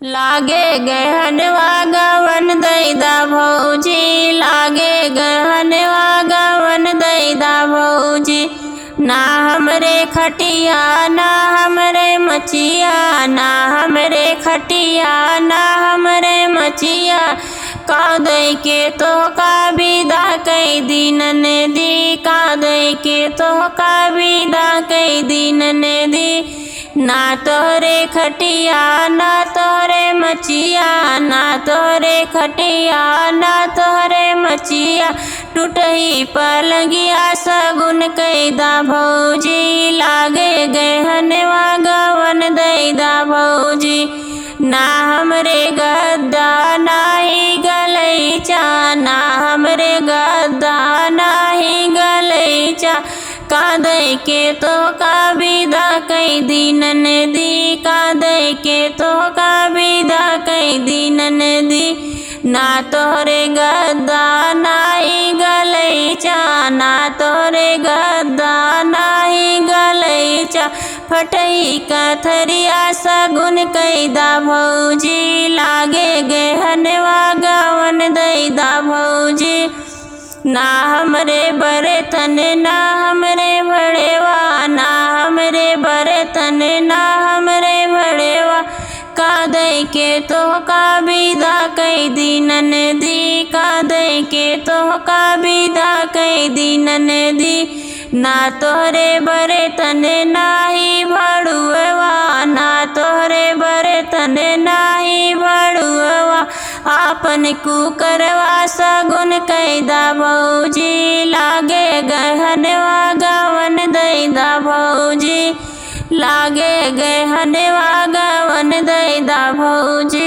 लागे गहनवा गवन दैदा भौजी, लागे गहनवा गवन दैदा भौजी। ना हमरे खटिया ना हमरे मचिया, ना हमरे खटिया ना हमरे मचिया। का दई के तो का विदा कई दिन ने दी, का दई के तो का विदा कई दिन ने दी। ना तोरे खटिया ना तोरे मचिया, ना तोरे खटिया ना तोरे मचिया। टूटही पलंगिया सगुन कैदा भौजी, लागे गहनवा गवन दैदा भौजी। ना हमरे गद्दा नाही गलैचा, ना हमरे गद्दा नाही गलैचा। का दई के तो का विदा कई दिन ने दी, का दई के तो का विदा कई दिन ने दी। ना तोरे गद्दा नाही गलैचा, ना तोरे गद्दा नाही गलैचा। फटही कथरिया सगुन कैदा भौजी, लागे गहनवा गवन दैदा भौजी। ना हमरे बरतन ना हमरे भड़ेवा, ना हमरे बरतन ना हमरे भड़ेवा। का दई के तो का विदा कई दिन ने दी, का दई के तो का विदा कई दिन ने दी। ना तोरे बरतन नाही भड़ुआ, ना तोरे बरतन नाही भड़ुआ। आपन कुकरवा सगुन कैदा भौजी, लागे गहनवा गवन दैदा भौजी, लागे गहनवा गवन दैदा भौजी।